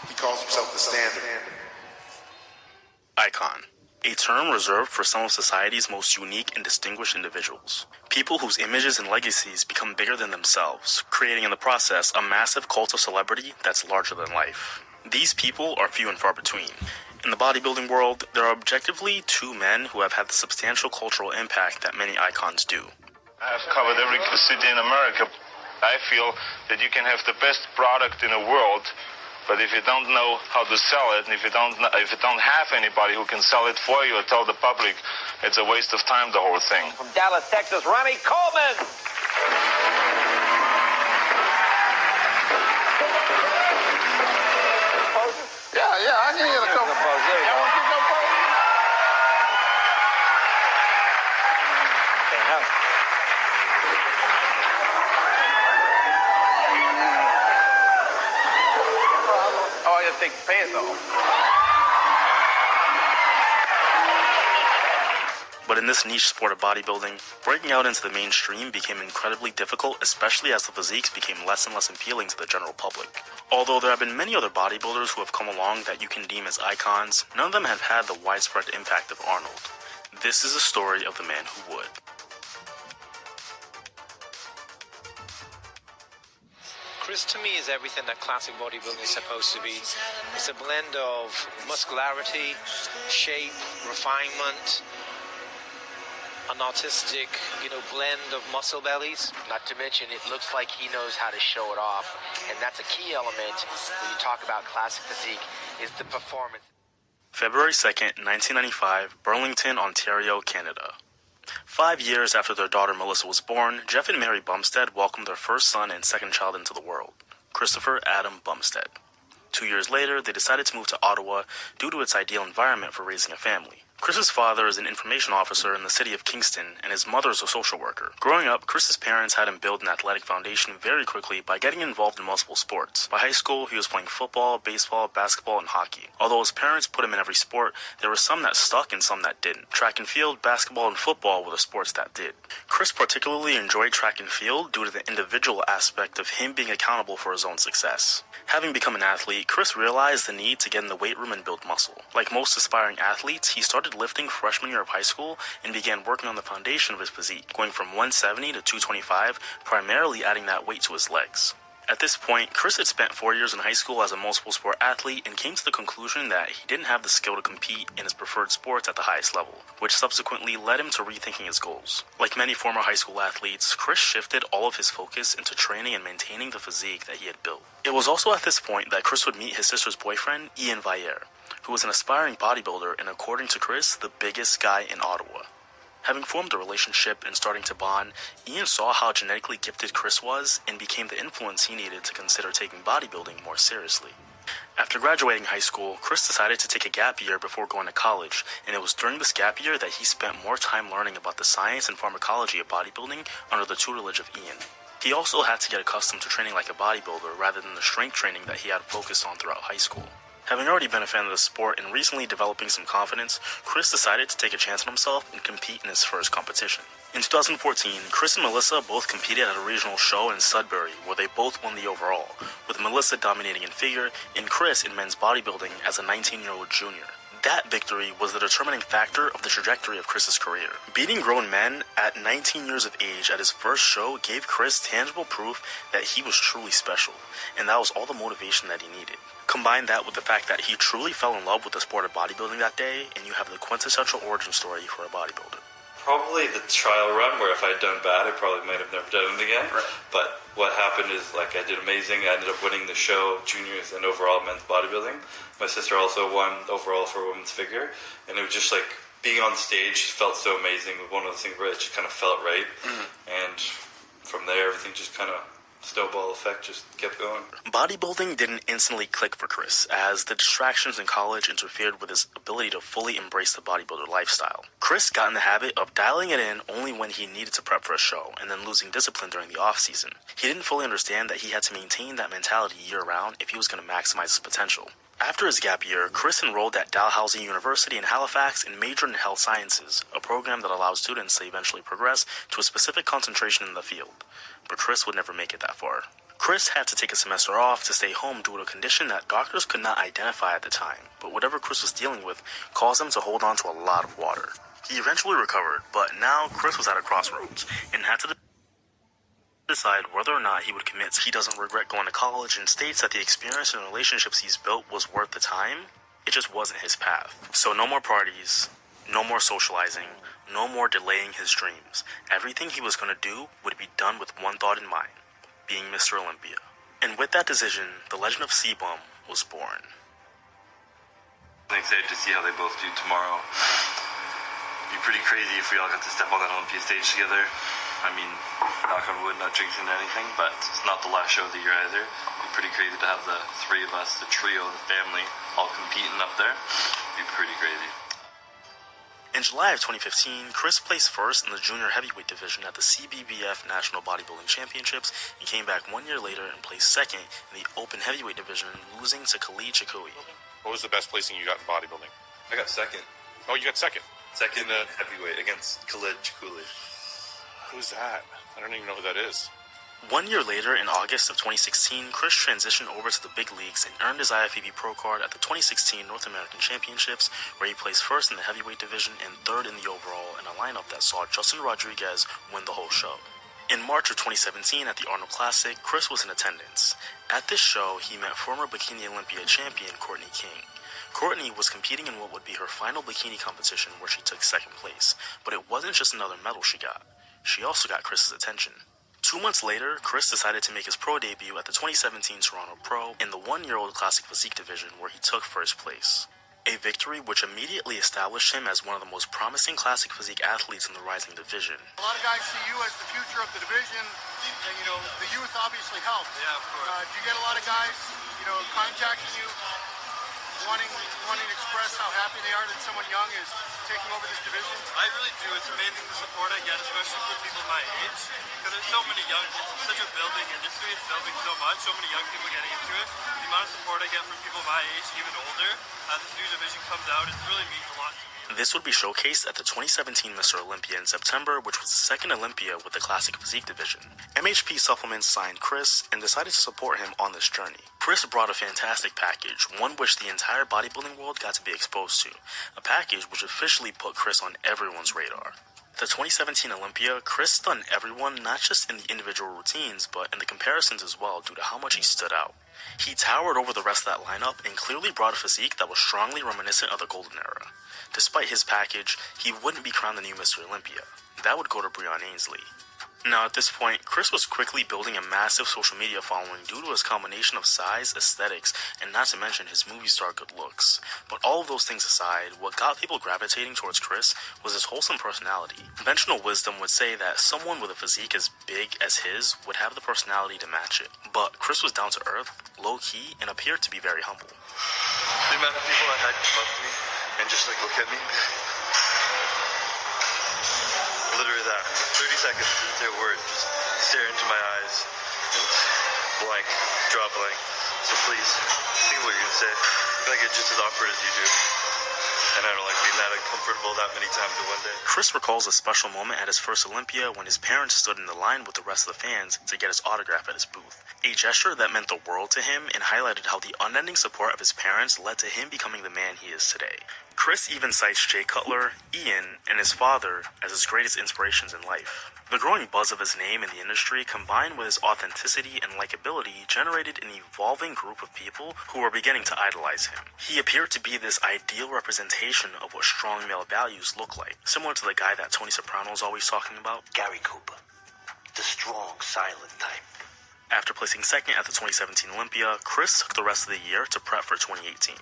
He calls himself the Standard. Icon. A term reserved for some of society's most unique and distinguished individuals. People whose images and legacies become bigger than themselves, creating in the process a massive cult of celebrity that's larger than life. These people are few and far between. In the bodybuilding world, there are objectively two men who have had the substantial cultural impact that many icons do. I've covered every city in America. I feel that you can have the best product in the world, but if you don't know how to sell it, and if you don't have anybody who can sell it for you or tell the public, it's a waste of time, the whole thing. From Dallas, Texas, Ronnie Coleman. Yeah, I can hear the couple. Y'all want to go pose? Oh, I gotta take the pants off. But in this niche sport of bodybuilding, breaking out into the mainstream became incredibly difficult, especially as the physiques became less and less appealing to the general public. Although there have been many other bodybuilders who have come along that you can deem as icons, none of them have had the widespread impact of Arnold. This is a story of the man who would. Chris, to me, is everything that classic bodybuilding is supposed to be. It's a blend of muscularity, shape, refinement, an artistic, blend of muscle bellies. Not to mention, it looks like he knows how to show it off. And that's a key element when you talk about classic physique, is the performance. February 2nd, 1995, Burlington, Ontario, Canada. 5 years after their daughter Melissa was born, Jeff and Mary Bumstead welcomed their first son and second child into the world, Christopher Adam Bumstead. 2 years later, they decided to move to Ottawa due to its ideal environment for raising a family. Chris's father is an information officer in the city of Kingston, and his mother is a social worker. Growing up, Chris's parents had him build an athletic foundation very quickly by getting involved in multiple sports. By high school, he was playing football, baseball, basketball, and hockey. Although his parents put him in every sport, there were some that stuck and some that didn't. Track and field, basketball, and football were the sports that did. Chris particularly enjoyed track and field due to the individual aspect of him being accountable for his own success. Having become an athlete, Chris realized the need to get in the weight room and build muscle. Like most aspiring athletes, he started lifting freshman year of high school and began working on the foundation of his physique, going from 170 to 225, primarily adding that weight to his legs. At this point, Chris had spent 4 years in high school as a multiple sport athlete and came to the conclusion that he didn't have the skill to compete in his preferred sports at the highest level, which subsequently led him to rethinking his goals. Like many former high school athletes, Chris shifted all of his focus into training and maintaining the physique that he had built. It was also at this point that Chris would meet his sister's boyfriend, Ian Vaillere, who was an aspiring bodybuilder and, according to Chris, the biggest guy in Ottawa. Having formed a relationship and starting to bond, Ian saw how genetically gifted Chris was and became the influence he needed to consider taking bodybuilding more seriously. After graduating high school, Chris decided to take a gap year before going to college, and it was during this gap year that he spent more time learning about the science and pharmacology of bodybuilding under the tutelage of Ian. He also had to get accustomed to training like a bodybuilder rather than the strength training that he had focused on throughout high school. Having already been a fan of the sport and recently developing some confidence, Chris decided to take a chance on himself and compete in his first competition. In 2014, Chris and Melissa both competed at a regional show in Sudbury, where they both won the overall, with Melissa dominating in figure and Chris in men's bodybuilding as a 19-year-old junior. That victory was the determining factor of the trajectory of Chris's career. Beating grown men at 19 years of age at his first show gave Chris tangible proof that he was truly special, and that was all the motivation that he needed. Combine that with the fact that he truly fell in love with the sport of bodybuilding that day, and you have the quintessential origin story for a bodybuilder. Probably the trial run, where if I had done bad, I probably might have never done it again. Right. But what happened is, I did amazing. I ended up winning the show, juniors and overall men's bodybuilding. My sister also won overall for women's figure. And it was just being on stage felt so amazing. It was one of those things where it just kind of felt right. Mm-hmm. And from there, everything just kind of snowball effect just kept going. Bodybuilding didn't instantly click for Chris, as the distractions in college interfered with his ability to fully embrace the bodybuilder lifestyle. Chris got in the habit of dialing it in only when he needed to prep for a show, and then losing discipline during the off-season. He didn't fully understand that he had to maintain that mentality year-round if he was going to maximize his potential. After his gap year, Kris enrolled at Dalhousie University in Halifax and majored in health sciences, a program that allows students to eventually progress to a specific concentration in the field. But Kris would never make it that far. Kris had to take a semester off to stay home due to a condition that doctors could not identify at the time, but whatever Kris was dealing with caused him to hold on to a lot of water. He eventually recovered, but now Kris was at a crossroads and had to decide whether or not he would commit. He doesn't regret going to college and states that the experience and relationships he's built was worth the time. It just wasn't his path. So no more parties, no more socializing, no more delaying his dreams. Everything he was going to do would be done with one thought in mind, being Mr. Olympia. And with that decision, the legend of C-Bum was born. I'm excited to see how they both do tomorrow. It'd be pretty crazy if we all got to step on that Olympia stage together. I mean, knock on wood, not jinxing anything, but it's not the last show of the year either. It'd be pretty crazy to have the three of us, the trio, the family, all competing up there. It'd be pretty crazy. In July of 2015, Kris placed first in the junior heavyweight division at the CBBF National Bodybuilding Championships and came back 1 year later and placed second in the open heavyweight division, losing to Khalid Chikoui. What was the best placing you got in bodybuilding? I got second. Oh, you got second. Second in heavyweight against Khalid Chikoui. Who's that? I don't even know who that is. 1 year later, in August of 2016, Kris transitioned over to the big leagues and earned his IFBB Pro card at the 2016 North American Championships, where he placed first in the heavyweight division and third in the overall in a lineup that saw Justin Rodriguez win the whole show. In March of 2017 at the Arnold Classic, Kris was in attendance. At this show, he met former Bikini Olympia champion Courtney King. Courtney was competing in what would be her final bikini competition, where she took second place, but it wasn't just another medal she got. She also got Kris's attention. 2 months later, Kris decided to make his pro debut at the 2017 Toronto Pro in the 1-year-old classic physique division, where he took first place. A victory which immediately established him as one of the most promising classic physique athletes in the rising division. A lot of guys see you as the future of the division, and the youth obviously helps. Yeah, of course. Do you get a lot of guys, contacting you, wanting to express how happy they are that someone young is taking over this division? I really do. It's amazing the support I get, especially from people my age, because there's so many young, it's such a building industry, it's building so much, so many young people getting into it. The amount of support I get from people my age, even older, as this new division comes out, it really means a lot to me. This would be showcased at the 2017 Mr. Olympia in September, which was the second Olympia with the classic physique division. MHP Supplements signed Kris and decided to support him on this journey. Kris brought a fantastic package, one which the entire bodybuilding world got to be exposed to, a package which officially put Kris on everyone's radar. At the 2017 Olympia, Kris stunned everyone not just in the individual routines, but in the comparisons as well due to how much he stood out. He towered over the rest of that lineup and clearly brought a physique that was strongly reminiscent of the golden era. Despite his package, he wouldn't be crowned the new Mr. Olympia. That would go to Breon Ainsley. Now at this point, Kris was quickly building a massive social media following due to his combination of size, aesthetics, and not to mention his movie star good looks. But all of those things aside, what got people gravitating towards Kris was his wholesome personality. Conventional wisdom would say that someone with a physique as big as his would have the personality to match it. But Kris was down to earth, low-key, and appeared to be very humble. The amount of people I had come up to me and just look at me. Literally that. 30 seconds didn't say a word. Just stare into my eyes and blank, draw blank. So please, think of what you're gonna say. I feel like it's just as awkward as you do. And I don't like being that uncomfortable that many times in one day. Kris recalls a special moment at his first Olympia when his parents stood in the line with the rest of the fans to get his autograph at his booth. A gesture that meant the world to him and highlighted how the unending support of his parents led to him becoming the man he is today. Kris even cites Jay Cutler, Ian, and his father as his greatest inspirations in life. The growing buzz of his name in the industry, combined with his authenticity and likability, generated an evolving group of people who were beginning to idolize him. He appeared to be this ideal representation of what strong male values look like, similar to the guy that Tony Soprano is always talking about, Gary Cooper, the strong, silent type. After placing second at the 2017 Olympia, Kris took the rest of the year to prep for 2018.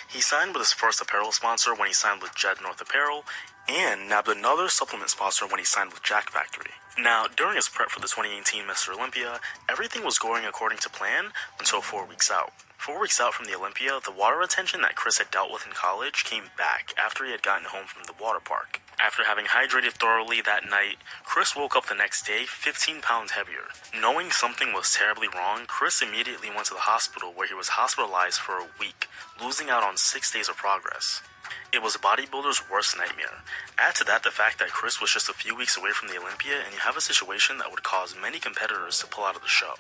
He signed with his first apparel sponsor when he signed with Jed North Apparel, and nabbed another supplement sponsor when he signed with Jack Factory. Now, during his prep for the 2018 Mr. Olympia, everything was going according to plan until 4 weeks out. 4 weeks out from the Olympia, the water retention that Kris had dealt with in college came back after he had gotten home from the water park. After having hydrated thoroughly that night, Kris woke up the next day 15 pounds heavier. Knowing something was terribly wrong, Kris immediately went to the hospital where he was hospitalized for a week, losing out on 6 days of progress. It was a bodybuilder's worst nightmare. Add to that the fact that Kris was just a few weeks away from the Olympia, and you have a situation that would cause many competitors to pull out of the show.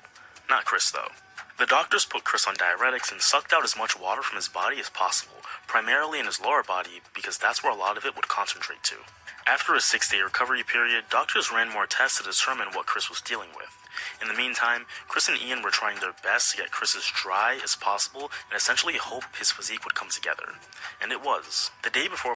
Not Kris, though. The doctors put Kris on diuretics and sucked out as much water from his body as possible, primarily in his lower body because that's where a lot of it would concentrate to. After a 6-day recovery period, doctors ran more tests to determine what Kris was dealing with. In the meantime, Kris and Ian were trying their best to get Kris as dry as possible and essentially hope his physique would come together. And it was. The day before